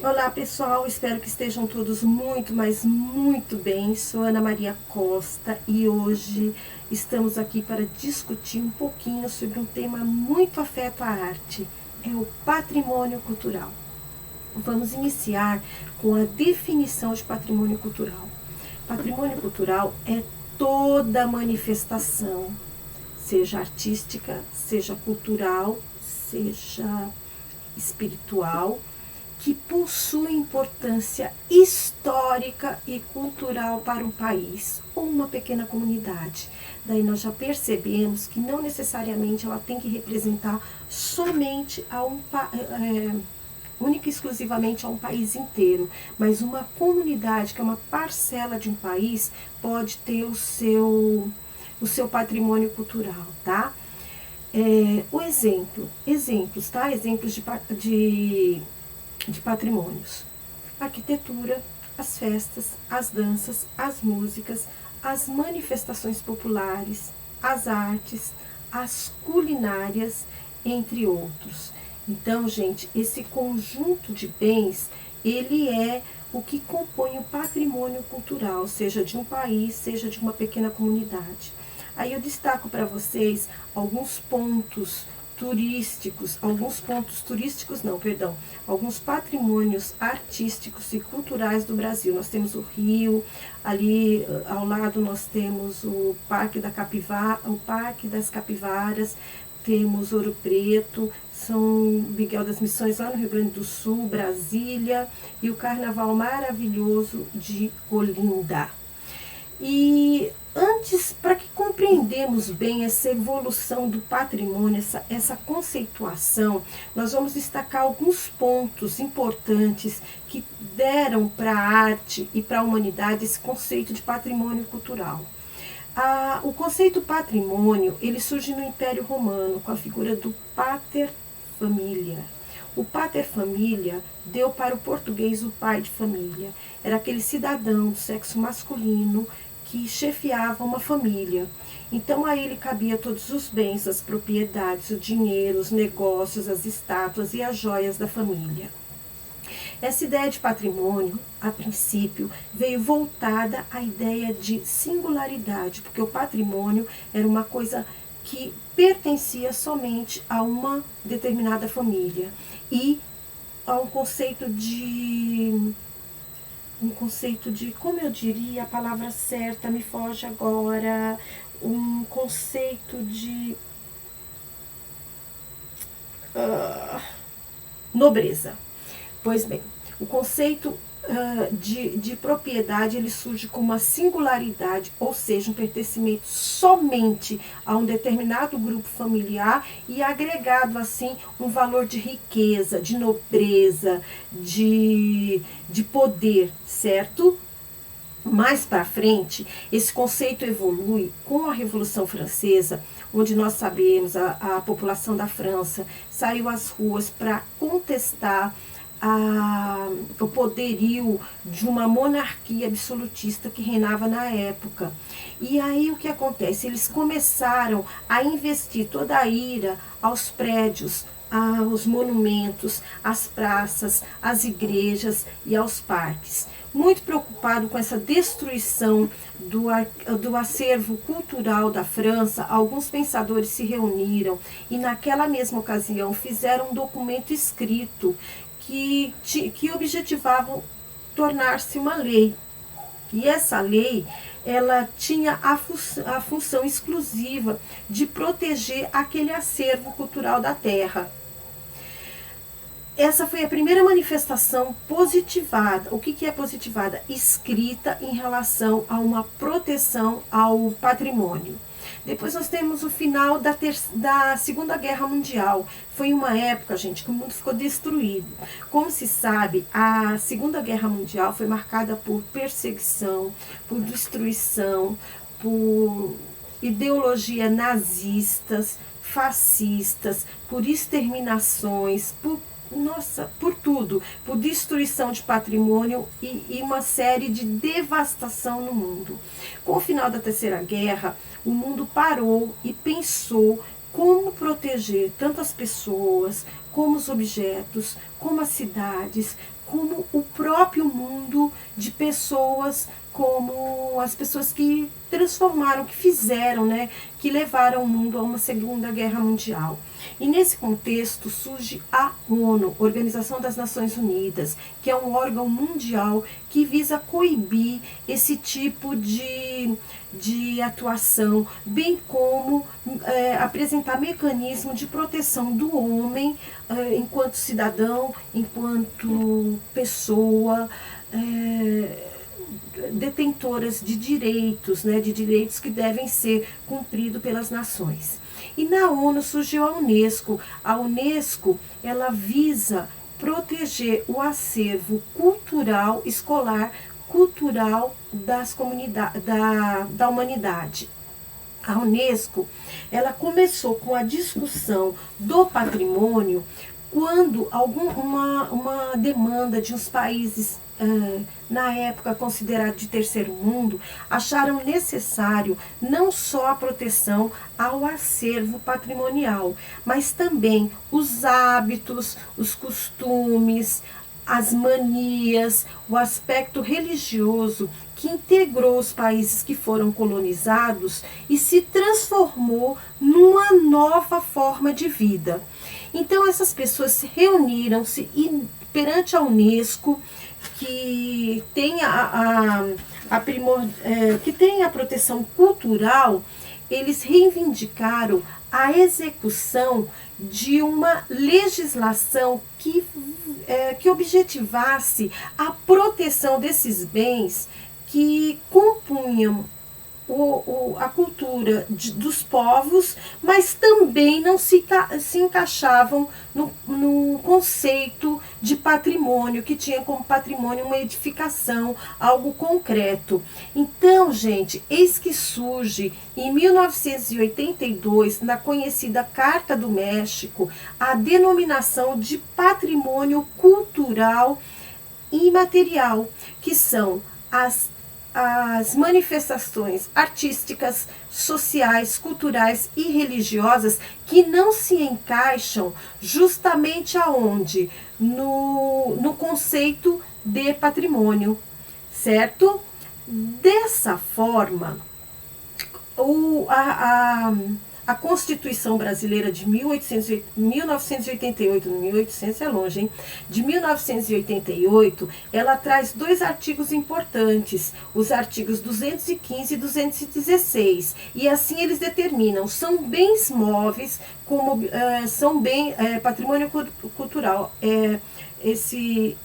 Olá pessoal, espero que estejam todos muito, mas muito bem. Sou Ana Maria Costa e hoje estamos aqui para discutir um pouquinho sobre um tema muito afeto à arte, é o patrimônio cultural. Vamos iniciar com a definição de patrimônio cultural. Patrimônio cultural é toda manifestação, seja artística, seja cultural, seja espiritual, que possui importância histórica e cultural para um país ou uma pequena comunidade. Daí nós já percebemos que não necessariamente ela tem que representar somente única e exclusivamente a um país inteiro, mas uma comunidade, que é uma parcela de um país, pode ter o seu patrimônio cultural, tá? Exemplos, tá? Exemplos de patrimônios: arquitetura, as festas, as danças, as músicas, as manifestações populares, as artes, as culinárias, entre outros. Então, gente, esse conjunto de bens, ele é o que compõe o patrimônio cultural, seja de um país, seja de uma pequena comunidade. Aí eu destaco para vocês alguns pontos turísticos não, perdão, alguns patrimônios artísticos e culturais do Brasil. Nós temos o Rio, ali ao lado nós temos o Parque das Capivaras, temos Ouro Preto, São Miguel das Missões lá no Rio Grande do Sul, Brasília e o Carnaval maravilhoso de Olinda. E antes, para que compreendemos bem essa evolução do patrimônio, essa conceituação, nós vamos destacar alguns pontos importantes que deram para a arte e para a humanidade esse conceito de patrimônio cultural. O conceito patrimônio, ele surge no Império Romano com a figura do pater familia. O pater familia deu para o português o pai de família. Era aquele cidadão do sexo masculino que chefiava uma família. Então a ele cabia todos os bens, as propriedades, o dinheiro, os negócios, as estátuas e as joias da família. Essa ideia de patrimônio, a princípio, veio voltada à ideia de singularidade, porque o patrimônio era uma coisa que pertencia somente a uma determinada família e a um conceito de, como eu diria, a palavra certa me foge agora, um conceito de nobreza. Pois bem, o conceito de propriedade, ele surge como uma singularidade, ou seja, um pertencimento somente a um determinado grupo familiar e agregado assim um valor de riqueza, de nobreza, de poder, certo? Mais para frente, esse conceito evolui com a Revolução Francesa, onde nós sabemos a população da França saiu às ruas para contestar o poderio de uma monarquia absolutista que reinava na época. E aí o que acontece? Eles começaram a investir toda a ira aos prédios, aos monumentos, às praças, às igrejas e aos parques. Muito preocupado com essa destruição do acervo cultural da França, alguns pensadores se reuniram e naquela mesma ocasião fizeram um documento escrito que objetivavam tornar-se uma lei. E essa lei, ela tinha a função exclusiva de proteger aquele acervo cultural da terra. Essa foi a primeira manifestação positivada. O que é positivada? Escrita em relação a uma proteção ao patrimônio. Depois nós temos o final da Segunda Guerra Mundial. Foi uma época, gente, que o mundo ficou destruído. Como se sabe, a Segunda Guerra Mundial foi marcada por perseguição, por destruição, por ideologia nazistas, fascistas, por exterminações, por tudo, por destruição de patrimônio e uma série de devastação no mundo. Com o final da Terceira Guerra, o mundo parou e pensou como proteger tanto as pessoas, como os objetos, como as cidades, como o próprio mundo de pessoas, como as pessoas que transformaram, que fizeram, né, que levaram o mundo a uma Segunda Guerra Mundial. E nesse contexto surge a ONU, Organização das Nações Unidas, que é um órgão mundial que visa coibir esse tipo de atuação, bem como apresentar mecanismo de proteção do homem enquanto cidadão, enquanto pessoa, detentoras de direitos, né, de direitos que devem ser cumpridos pelas nações. E na ONU surgiu a Unesco. A Unesco, ela visa proteger o acervo cultural, escolar, cultural das comunidades, da humanidade. A Unesco, ela começou com a discussão do patrimônio quando uma demanda de uns países, na época considerados de terceiro mundo, acharam necessário não só a proteção ao acervo patrimonial, mas também os hábitos, os costumes, as manias, o aspecto religioso que integrou os países que foram colonizados e se transformou numa nova forma de vida. Então essas pessoas se reuniram-se perante a Unesco, que tem que tem a proteção cultural. Eles reivindicaram a execução de uma legislação que objetivasse a proteção desses bens que compunham a cultura dos povos, mas também não se encaixavam no conceito de patrimônio, que tinha como patrimônio uma edificação, algo concreto. Então, gente, eis que surge em 1982, na conhecida Carta do México, a denominação de patrimônio cultural imaterial, que são as manifestações artísticas, sociais, culturais e religiosas que não se encaixam justamente aonde? No conceito de patrimônio, certo? Dessa forma, a Constituição Brasileira de 1988, 1800 é longe, hein? De 1988, ela traz dois artigos importantes, os artigos 215 e 216. E assim eles determinam, são bens móveis, como patrimônio cultural.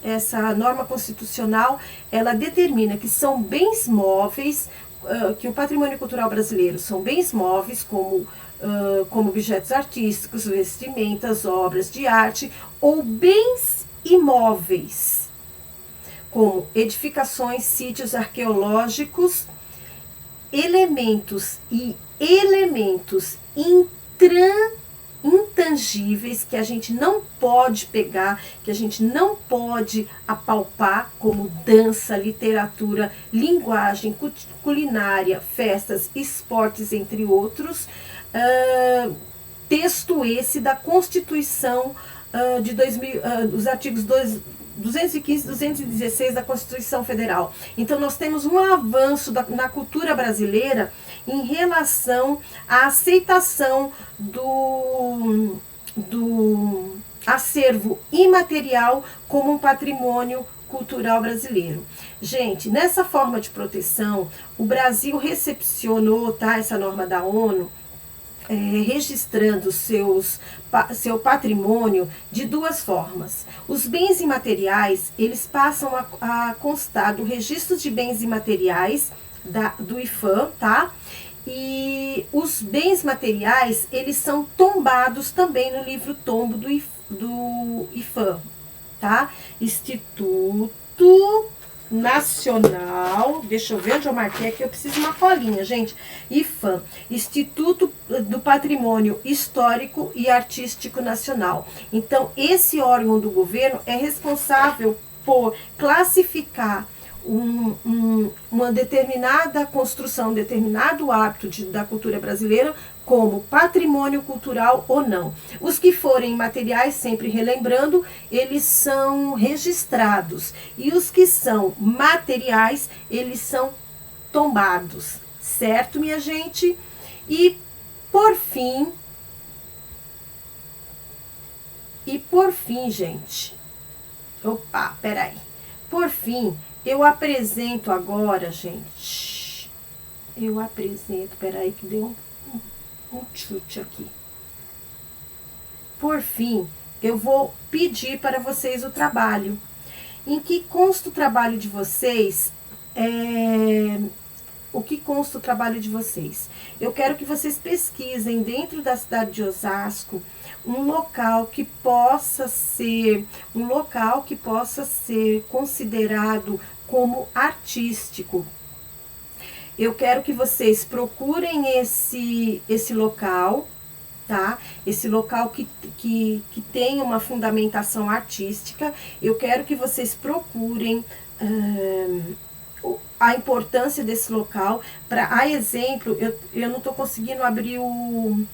Essa norma constitucional, ela determina que são bens móveis, que o patrimônio cultural brasileiro são bens móveis, como objetos artísticos, vestimentas, obras de arte, ou bens imóveis, como edificações, sítios arqueológicos, elementos intangíveis que a gente não pode pegar, que a gente não pode apalpar, como dança, literatura, linguagem, culinária, festas, esportes, entre outros. Texto esse da Constituição de 2000, os artigos 215 e 216 da Constituição Federal. Então nós temos um avanço na cultura brasileira em relação à aceitação do acervo imaterial como um patrimônio cultural brasileiro. Gente, nessa forma de proteção, o Brasil recepcionou, essa norma da ONU, registrando seu patrimônio de duas formas. Os bens imateriais, eles passam a constar do registro de bens imateriais do IPHAN, tá? E os bens materiais, eles são tombados também no livro tombo do IPHAN, tá? Instituto Nacional, deixa eu ver onde eu marquei aqui, eu preciso de uma colinha, gente. IPHAN, Instituto do Patrimônio Histórico e Artístico Nacional. Então, esse órgão do governo é responsável por classificar uma determinada construção, um determinado hábito da cultura brasileira como patrimônio cultural ou não. Os que forem materiais, sempre relembrando, eles são registrados. E os que são materiais, eles são tombados. Certo, minha gente? E por fim, gente. Opa, peraí. Por fim, eu apresento agora, gente. Peraí que deu um chute aqui. Por fim, eu vou pedir para vocês o trabalho. Em que consta o trabalho de vocês? O que consta o trabalho de vocês? Eu quero que vocês pesquisem dentro da cidade de Osasco um local que possa ser considerado como artístico. Eu quero que vocês procurem esse local, tá? Esse local que tem uma fundamentação artística. Eu quero que vocês procurem a importância desse local. A exemplo, eu não estou conseguindo abrir o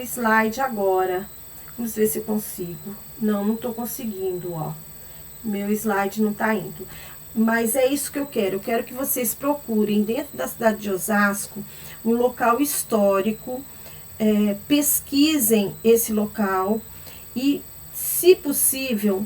slide agora. Vamos ver se eu consigo. Não estou conseguindo, ó. Meu slide não está indo. Mas é isso que eu quero. Eu quero que vocês procurem dentro da cidade de Osasco um local histórico, pesquisem esse local e, se possível,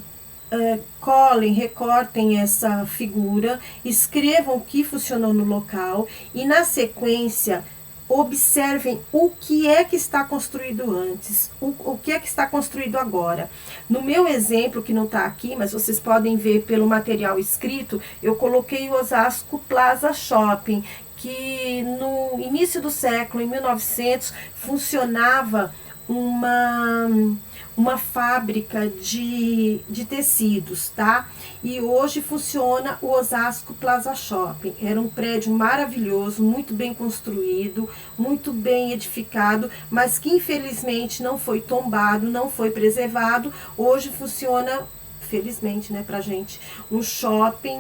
colhem, recortem essa figura, escrevam o que funcionou no local e, na sequência, observem o que é que está construído antes, o que é que está construído agora. No meu exemplo, que não está aqui, mas vocês podem ver pelo material escrito, eu coloquei o Osasco Plaza Shopping, que no início do século, em 1900, funcionava uma fábrica de tecidos, tá? E hoje funciona o Osasco Plaza Shopping. Era um prédio maravilhoso, muito bem construído, muito bem edificado, mas que infelizmente não foi tombado, não foi preservado. Hoje funciona, felizmente, né, pra gente, um shopping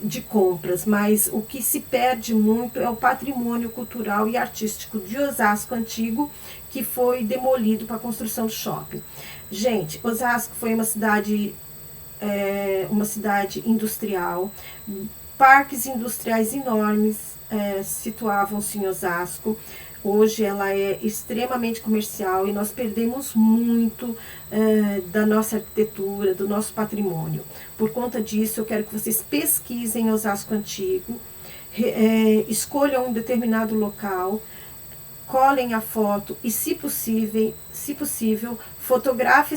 de compras, mas o que se perde muito é o patrimônio cultural e artístico de Osasco antigo, que foi demolido para a construção do shopping. Gente, Osasco foi uma cidade industrial, parques industriais enormes situavam-se em Osasco. Hoje ela é extremamente comercial e nós perdemos muito da nossa arquitetura, do nosso patrimônio. Por conta disso, eu quero que vocês pesquisem Osasco Antigo, escolham um determinado local, colhem a foto e, se possível, fotografe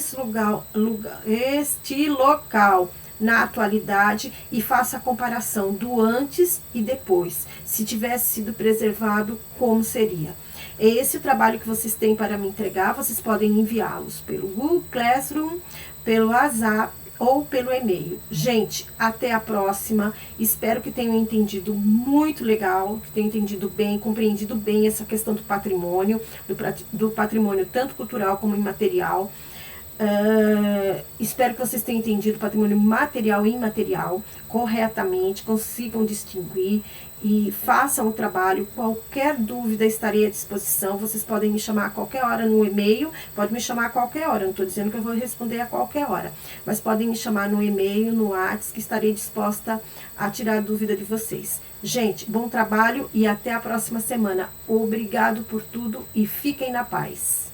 este local na atualidade e faça a comparação do antes e depois. Se tivesse sido preservado, como seria? É esse o trabalho que vocês têm para me entregar. Vocês podem enviá-los pelo Google Classroom, pelo WhatsApp ou pelo e-mail. Gente, até a próxima. Espero que tenham entendido muito legal, que tenham entendido bem, compreendido bem essa questão do patrimônio, do patrimônio tanto cultural como imaterial. Espero que vocês tenham entendido patrimônio material e imaterial corretamente, consigam distinguir e façam o trabalho. Qualquer dúvida, estarei à disposição. Vocês podem me chamar a qualquer hora no e-mail, pode me chamar a qualquer hora, não estou dizendo que eu vou responder a qualquer hora, mas podem me chamar no e-mail, no WhatsApp, que estarei disposta a tirar a dúvida de vocês. Gente, bom trabalho e até a próxima semana. Obrigado por tudo e fiquem na paz.